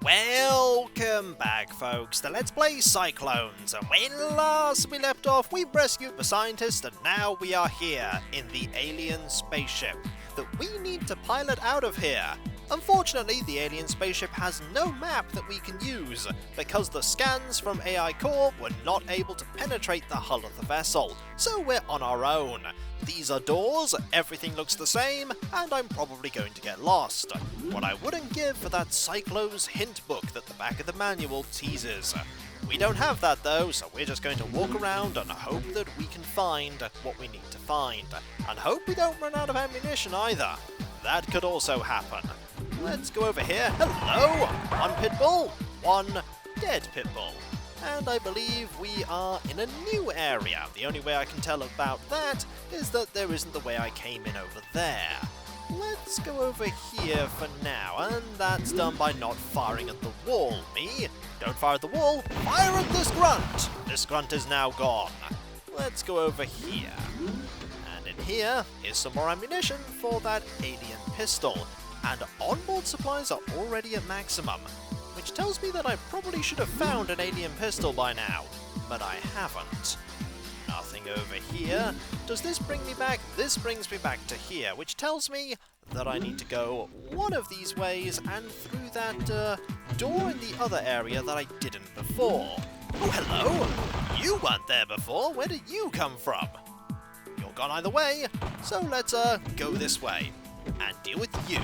Welcome back, folks, to Let's Play CyClones, and when last we left off, we rescued the scientist, and now we are here in the alien spaceship that we need to pilot out of here. Unfortunately, the alien spaceship has no map that we can use, because the scans from A.I Corp were not able to penetrate the hull of the vessel, so we're on our own. These are doors, everything looks the same, and I'm probably going to get lost. What I wouldn't give for that CyClones hint book that the back of the manual teases. We don't have that though, so we're just going to walk around and hope that we can find what we need to find. And hope we don't run out of ammunition either. That could also happen. Let's go over here. Hello! One pitbull, one dead pitbull. And I believe we are in a new area. The only way I can tell about that is that there isn't the way I came in over there. Let's go over here for now, and that's done by not firing at the wall. Me? Don't fire at the wall, fire at this grunt! This grunt is now gone. Let's go over here. And in here is some more ammunition for that alien pistol. And onboard supplies are already at maximum, which tells me that I probably should have found an alien pistol by now, but I haven't. Nothing over here. Does this bring me back? This brings me back to here, which tells me that I need to go one of these ways and through that door in the other area that I didn't before. Oh, hello! You weren't there before. Where did you come from? You're gone either way, so let's go this way and deal with you.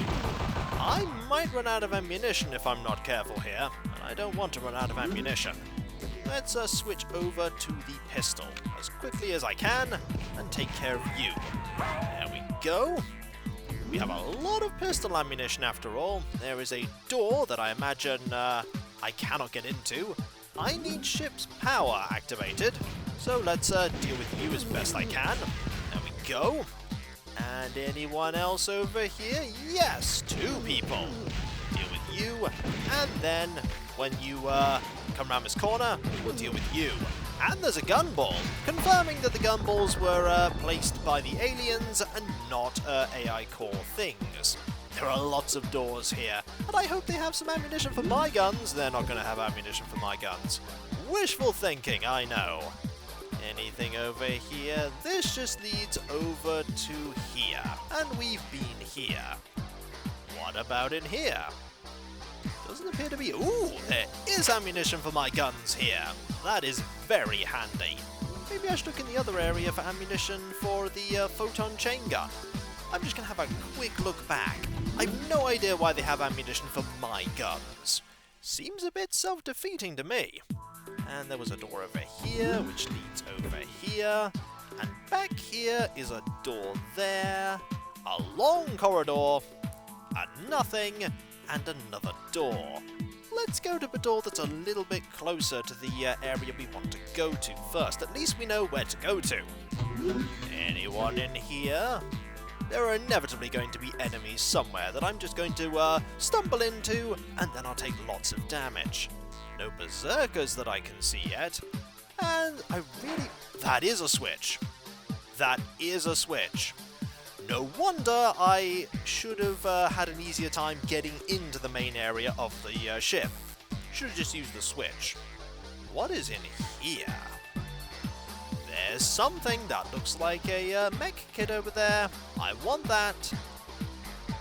I might run out of ammunition if I'm not careful here, and I don't want to run out of ammunition. Let's switch over to the pistol as quickly as I can and take care of you. There we go. We have a lot of pistol ammunition after all. There is a door that I imagine I cannot get into. I need ship's power activated, so let's deal with you as best I can. There we go. And anyone else over here? Yes, two people. Deal with you, and then when you come around this corner, we'll deal with you. And there's a gun ball, confirming that the gun balls were placed by the aliens and not A.I Corp things. There are lots of doors here, and I hope they have some ammunition for my guns. They're not going to have ammunition for my guns. Wishful thinking, I know. Anything over here? This just leads over to here, and we've been here. What about in here? Doesn't appear to be... Ooh, there is ammunition for my guns here. That is very handy. Maybe I should look in the other area for ammunition for the photon chain gun. I'm just going to have a quick look back. I've no idea why they have ammunition for my guns. Seems a bit self-defeating to me. And there was a door over here, which leads over here. And back here is a door there, a long corridor, a nothing, and another door. Let's go to the door that's a little bit closer to the area we want to go to first. At least we know where to go to. Anyone in here? There are inevitably going to be enemies somewhere that I'm just going to stumble into, and then I'll take lots of damage. No berserkers that I can see yet, and that is a switch. That is a switch. No wonder I should have had an easier time getting into the main area of the ship. Should have just used the switch. What is in here? There's something that looks like a mech kit over there. I want that.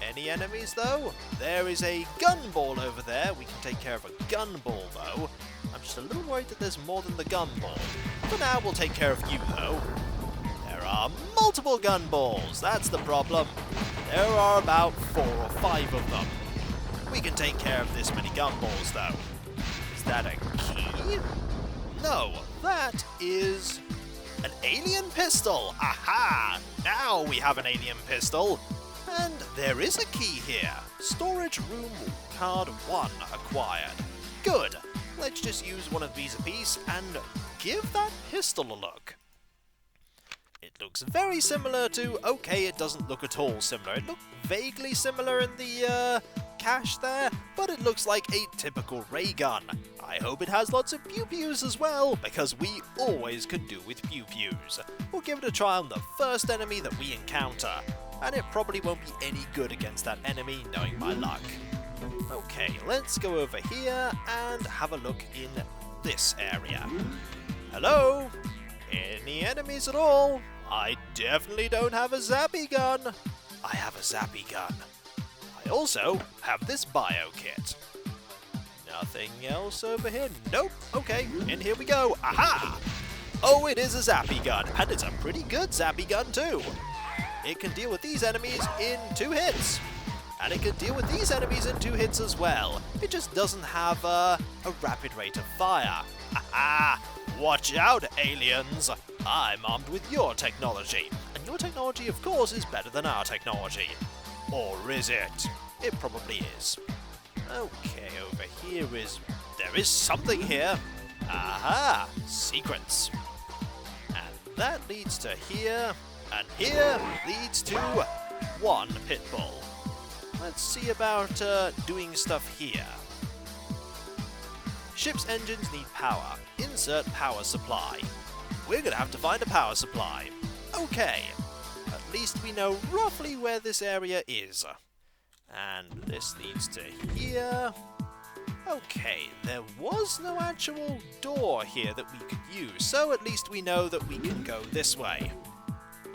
Any enemies though? There is a gun ball over there. We can take care of a gun ball though. I'm just a little worried that there's more than the gun ball. For now we'll take care of you though. There are multiple gun balls, that's the problem. There are about 4 or 5 of them. We can take care of this many gun balls though. Is that a key? No, that is an alien pistol. Aha! Now we have an alien pistol. And there is a key here. Storage room card 1 acquired. Good. Let's just use one of these apiece and give that pistol a look. It looks very similar to... Okay, it doesn't look at all similar. It looked vaguely similar in the cache there, but it looks like a typical ray gun. I hope it has lots of pew-pews as well, because we always can do with pew-pews. We'll give it a try on the first enemy that we encounter. And it probably won't be any good against that enemy, knowing my luck. Okay, let's go over here and have a look in this area. Hello? Any enemies at all? I definitely don't have a zappy gun. I have a zappy gun. I also have this bio kit. Nothing else over here? Nope. Okay, in here we go. Aha! Oh, it is a zappy gun, and it's a pretty good zappy gun too. It can deal with these enemies in 2 hits. And it can deal with these enemies in 2 hits as well. It just doesn't have a rapid rate of fire. Aha! Watch out, aliens! I'm armed with your technology. And your technology, of course, is better than our technology. Or is it? It probably is. Okay, over here there is something here. Aha! Secrets. And that leads to here, and here leads to 1 pit bull. Let's see about doing stuff here. Ship's engines need power. Insert power supply. We're gonna have to find a power supply. Okay, at least we know roughly where this area is. And this leads to here. Okay, there was no actual door here that we could use, so at least we know that we can go this way.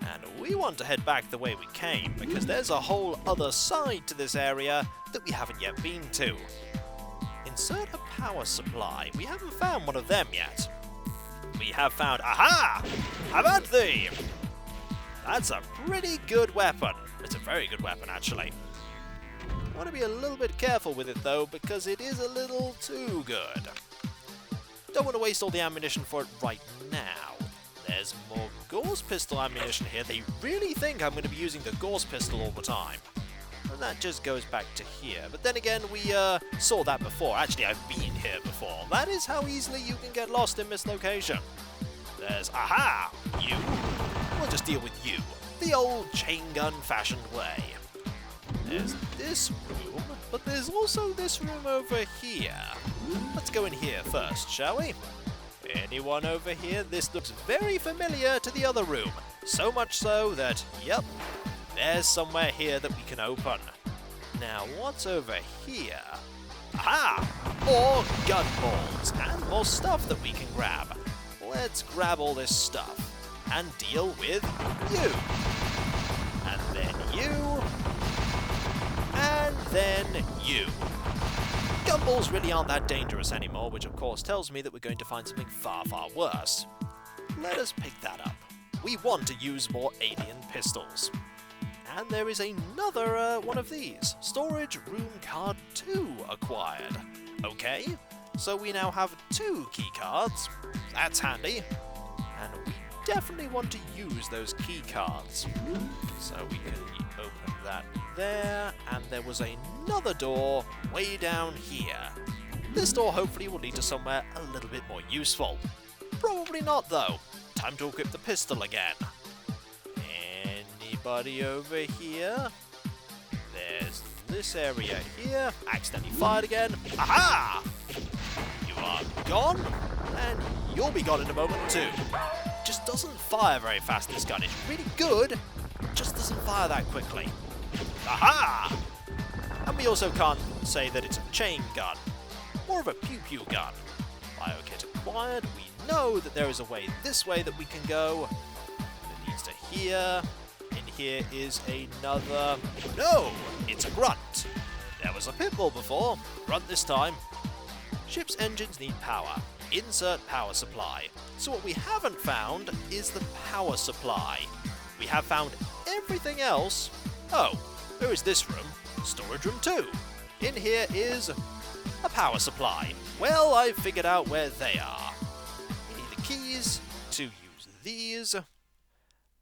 And we want to head back the way we came, because there's a whole other side to this area that we haven't yet been to. Insert a power supply. We haven't found one of them yet. We have found... Aha! Avanti! That's a pretty good weapon. It's a very good weapon, actually. I want to be a little bit careful with it, though, because it is a little too good. Don't want to waste all the ammunition for it right now. There's more Gauss pistol ammunition here. They really think I'm going to be using the Gauss pistol all the time. And that just goes back to here. But then again, we saw that before. Actually, I've been here before. That is how easily you can get lost in this location. There's... Aha! You. We'll just deal with you. The old chain gun fashioned way. There's this room, but there's also this room over here. Let's go in here first, shall we? Anyone over here? This looks very familiar to the other room. So much so that, yep, there's somewhere here that we can open. Now, what's over here? Aha! More gun balls and more stuff that we can grab. Let's grab all this stuff and deal with you. And then you. And then you. Gumballs really aren't that dangerous anymore, which of course tells me that we're going to find something far, far worse. Let us pick that up. We want to use more alien pistols. And there is another one of these. Storage room card 2 acquired. Okay, so we now have 2 key cards. That's handy. And we definitely want to use those key cards. So we can open that there, and there was another door way down here. This door hopefully will lead to somewhere a little bit more useful. Probably not though. Time to equip the pistol again. Anybody over here? There's this area here. Accidentally fired again. Aha! You are gone, and you'll be gone in a moment too. Just doesn't fire very fast, this gun. It's really good, just doesn't fire that quickly. Aha! And we also can't say that it's a chain gun. More of a pew-pew gun. Bio kit acquired. We know that there is a way this way that we can go. It leads to here. In here is another... No! It's a grunt. There was a pitbull before. Grunt this time. Ship's engines need power. Insert power supply. So what we haven't found is the power supply. We have found everything else. Oh, there is this room. Storage room 2. In here is a power supply. Well, I've figured out where they are. We need the keys to use these.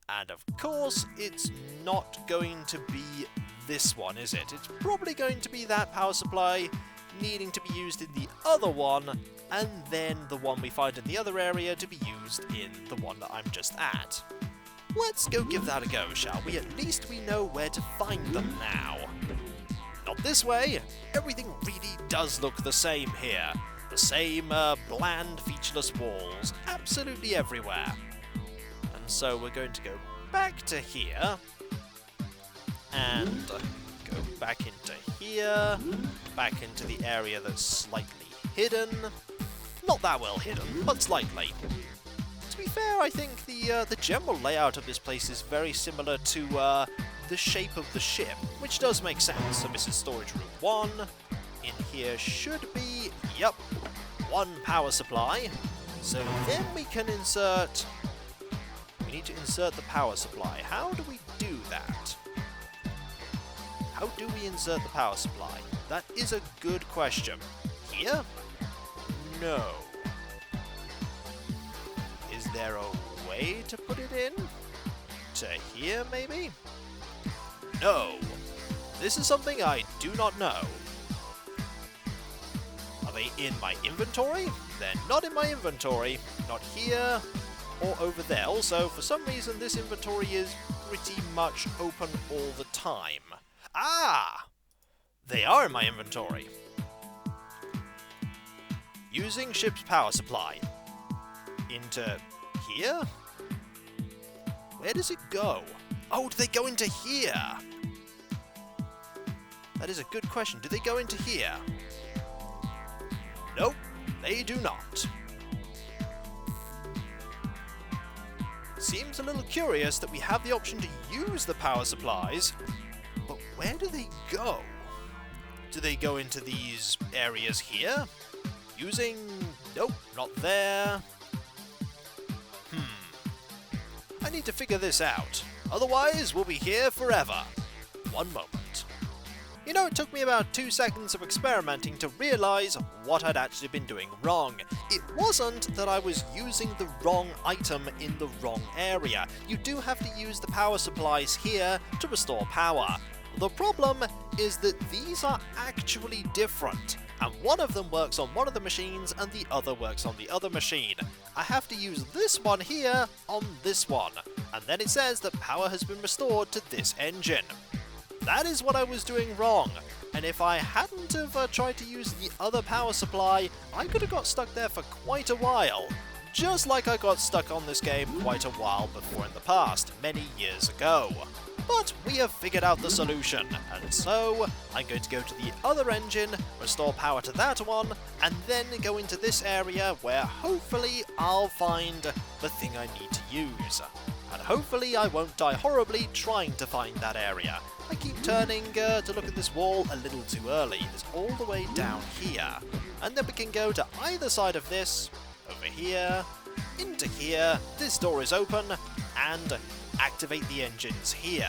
And of course, it's not going to be this one, is it? It's probably going to be that power supply needing to be used in the other one, and then the one we find in the other area to be used in the one that I'm just at. Let's go give that a go, shall we? At least we know where to find them now. Not this way. Everything really does look the same here. The same bland, featureless walls, absolutely everywhere. And so we're going to go back to here, and go back into here, back into the area that's slightly hidden. Not that well hidden, but slightly. To be fair, I think the general layout of this place is very similar to the shape of the ship, which does make sense. So this is storage room 1. In here should be, yep, 1 power supply. So then we can insert... We need to insert the power supply. How do we do that? How do we insert the power supply? That is a good question. Here? No. Is there a way to put it in? To here, maybe? No. This is something I do not know. Are they in my inventory? They're not in my inventory. Not here or over there. Also, for some reason, this inventory is pretty much open all the time. Ah! They are in my inventory. Using ship's power supply. Into here? Where does it go? Oh, do they go into here? That is a good question. Do they go into here? Nope, they do not. Seems a little curious that we have the option to use the power supplies, but where do they go? Do they go into these areas here? Using... Nope, not there. I need to figure this out. Otherwise, we'll be here forever. One moment. You know, it took me about 2 seconds of experimenting to realise what I'd actually been doing wrong. It wasn't that I was using the wrong item in the wrong area. You do have to use the power supplies here to restore power. The problem is that these are actually different, and one of them works on one of the machines and the other works on the other machine. I have to use this one here on this one, and then it says that power has been restored to this engine. That is what I was doing wrong, and if I hadn't have tried to use the other power supply, I could have got stuck there for quite a while. Just like I got stuck on this game quite a while before in the past, many years ago. But we have figured out the solution, and so I'm going to go to the other engine, restore power to that one, and then go into this area where hopefully I'll find the thing I need to use. And hopefully I won't die horribly trying to find that area. I keep turning to look at this wall a little too early. It's all the way down here. And then we can go to either side of this, over here, into here, this door is open, and activate the engines here.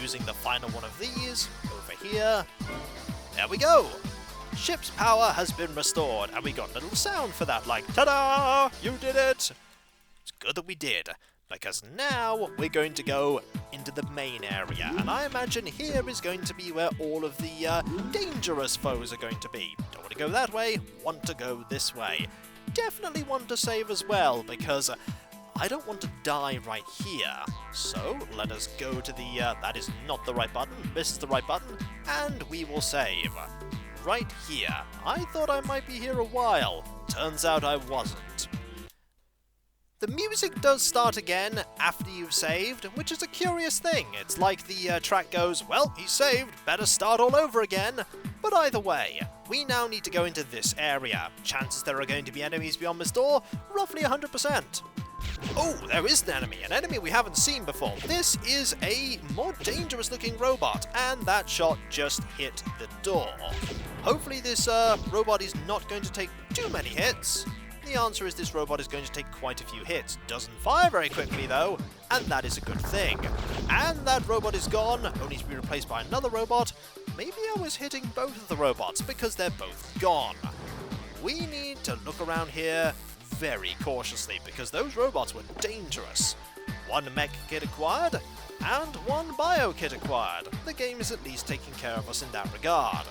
Using the final one of these, over here. There we go! Ship's power has been restored, and we got a little sound for that, like, ta-da! You did it! It's good that we did, because now we're going to go into the main area, and I imagine here is going to be where all of the dangerous foes are going to be. Don't want to go that way, want to go this way. Definitely want to save as well, because I don't want to die right here. So let us go to the, that is not the right button, this is the right button, and we will save. Right here. I thought I might be here a while. Turns out I wasn't. The music does start again after you've saved, which is a curious thing. It's like the track goes, well, he's saved, better start all over again. But either way, we now need to go into this area. Chances there are going to be enemies beyond this door, roughly 100%. Oh, there is an enemy we haven't seen before. This is a more dangerous looking robot, and that shot just hit the door. Hopefully this robot is not going to take too many hits. The answer is this robot is going to take quite a few hits. Doesn't fire very quickly though, and that is a good thing. And that robot is gone, only to be replaced by another robot. Maybe I was hitting both of the robots because they're both gone. We need to look around here very cautiously because those robots were dangerous. One mech kit acquired, and one bio kit acquired. The game is at least taking care of us in that regard.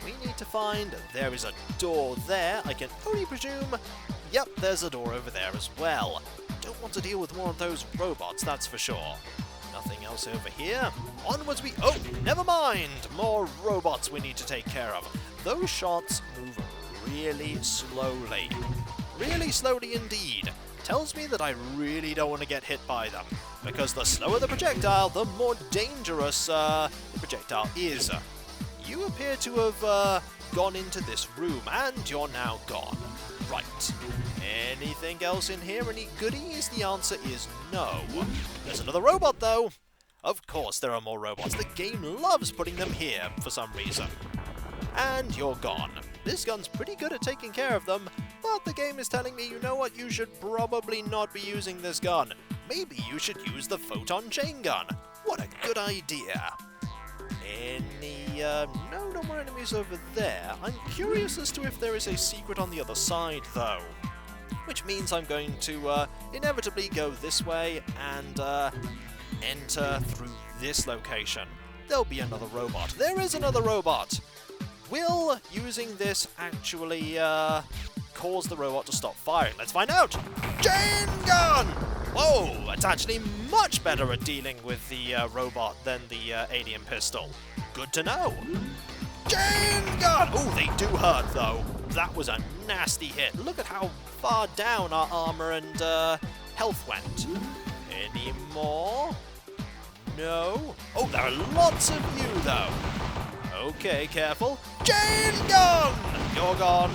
We need to find, there is a door there, I can only presume, yep, there's a door over there as well. Don't want to deal with more of those robots, that's for sure. Nothing else over here. Onwards we, oh, never mind, more robots we need to take care of. Those shots move really slowly. Really slowly indeed. Tells me that I really don't want to get hit by them, because the slower the projectile, the more dangerous the projectile is. you appear to have gone into this room, and you're now gone. Right. Anything else in here? Any goodies? The answer is no. There's another robot, though. Of course there are more robots. The game loves putting them here for some reason. And you're gone. This gun's pretty good at taking care of them, but the game is telling me, you know what, you should probably not be using this gun. Maybe you should use the photon chain gun. What a good idea. No more enemies over there. I'm curious as to if there is a secret on the other side, though. Which means I'm going to inevitably go this way and enter through this location. There'll be another robot. There is another robot! Will using this actually cause the robot to stop firing? Let's find out! Chain gun! Whoa, it's actually much better at dealing with the robot than the alien pistol. Good to know. Chain gun! Oh, they do hurt, though. That was a nasty hit. Look at how far down our armor and health went. Any more? No. Oh, there are lots of you, though. Okay, careful. Chain gun! You're gone.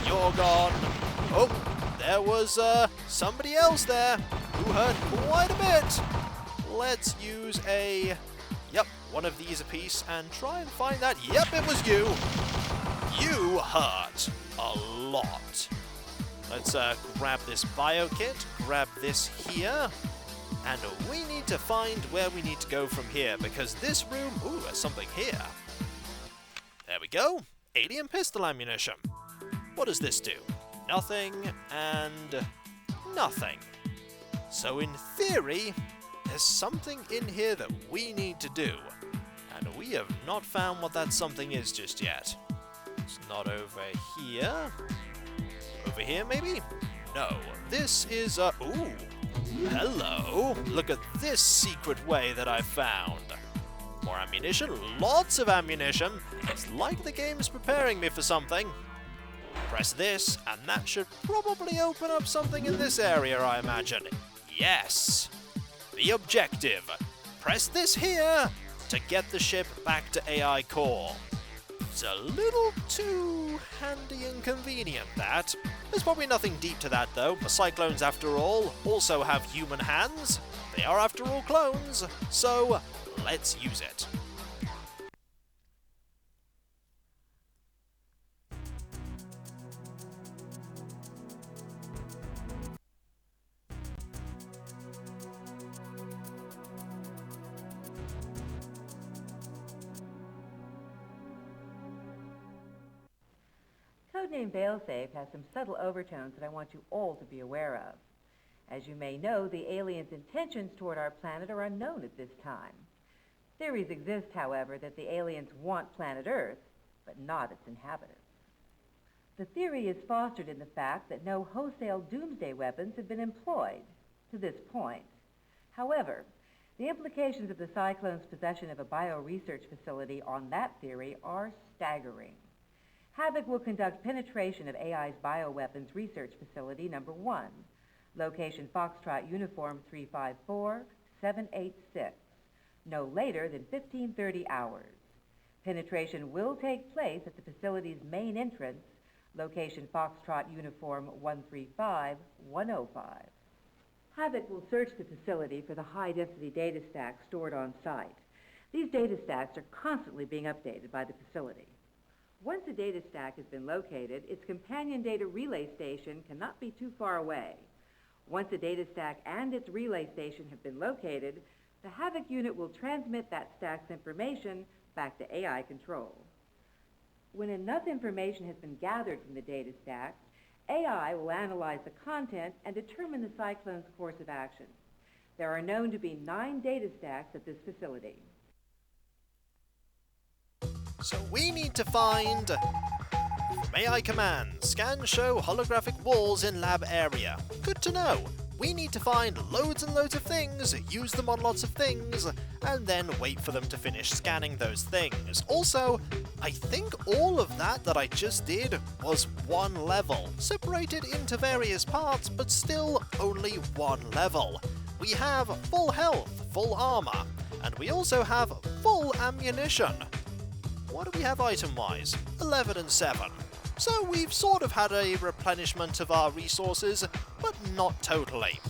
You're gone. Oh, there was somebody else there who hurt quite a bit. Let's use one of these apiece and try and find that. Yep, it was you. You hurt a lot. Let's grab this bio kit, grab this here, and we need to find where we need to go from here, because this room, ooh, there's something here. There we go. Alien pistol ammunition. What does this do? Nothing and nothing. So in theory, there's something in here that we need to do, and we have not found what that something is just yet. It's not over here. Over here, maybe? No. This is ooh. Hello. Look at this secret way that I found. More ammunition. Lots of ammunition. It's like the game is preparing me for something. Press this, and that should probably open up something in this area, I imagine. Yes. The objective. Press this here to get the ship back to A.I Corp. It's a little too handy and convenient, that. There's probably nothing deep to that, though. The CyClones, after all, also have human hands. They are, after all, clones. So, let's use it. Codename Failsafe has some subtle overtones that I want you all to be aware of. As you may know, the aliens' intentions toward our planet are unknown at this time. Theories exist, however, that the aliens want planet Earth, but not its inhabitants. The theory is fostered in the fact that no wholesale doomsday weapons have been employed to this point. However, the implications of the CyClones' possession of a bioresearch facility on that theory are staggering. HAVOC will conduct penetration of AI's bioweapons research facility number 1, location Foxtrot Uniform 354786, no later than 1530 hours. Penetration will take place at the facility's main entrance, location Foxtrot Uniform 135105. HAVOC will search the facility for the high-density data stacks stored on site. These data stacks are constantly being updated by the facility. Once a data stack has been located, its companion data relay station cannot be too far away. Once a data stack and its relay station have been located, the HAVOC unit will transmit that stack's information back to AI control. When enough information has been gathered from the data stacks, AI will analyze the content and determine the CyClone's course of action. There are known to be 9 data stacks at this facility. So we need to find from AI command, scan show holographic walls in lab area. Good to know. We need to find loads and loads of things, use them on lots of things, and then wait for them to finish scanning those things. Also, I think all of that I just did was one level, separated into various parts, but still only one level. We have full health, full armor, and we also have full ammunition. what do we have item-wise? 11 and 7. So we've sort of had a replenishment of our resources, but not totally.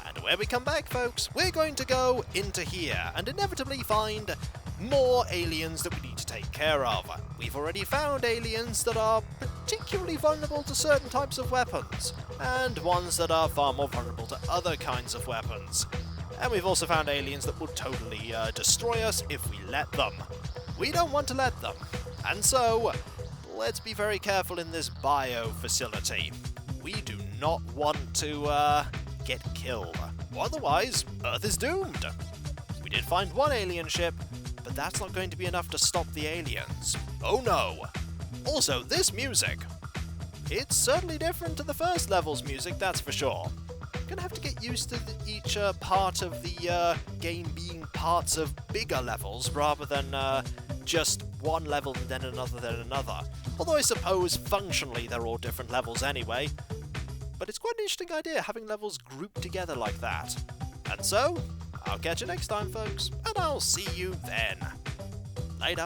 And when we come back, folks, we're going to go into here and inevitably find more aliens that we need to take care of. We've already found aliens that are particularly vulnerable to certain types of weapons, and ones that are far more vulnerable to other kinds of weapons. And we've also found aliens that will totally destroy us if we let them. We don't want to let them. And so, let's be very careful in this bio facility. We do not want to get killed. Otherwise, Earth is doomed. We did find one alien ship, but that's not going to be enough to stop the aliens. Oh no! Also, this music. It's certainly different to the first level's music, that's for sure. Gonna have to get used to each part of the game being parts of bigger levels rather than just one level and then another. Although I suppose functionally they're all different levels anyway. But it's quite an interesting idea having levels grouped together like that. And so, I'll catch you next time, folks, and I'll see you then. Later.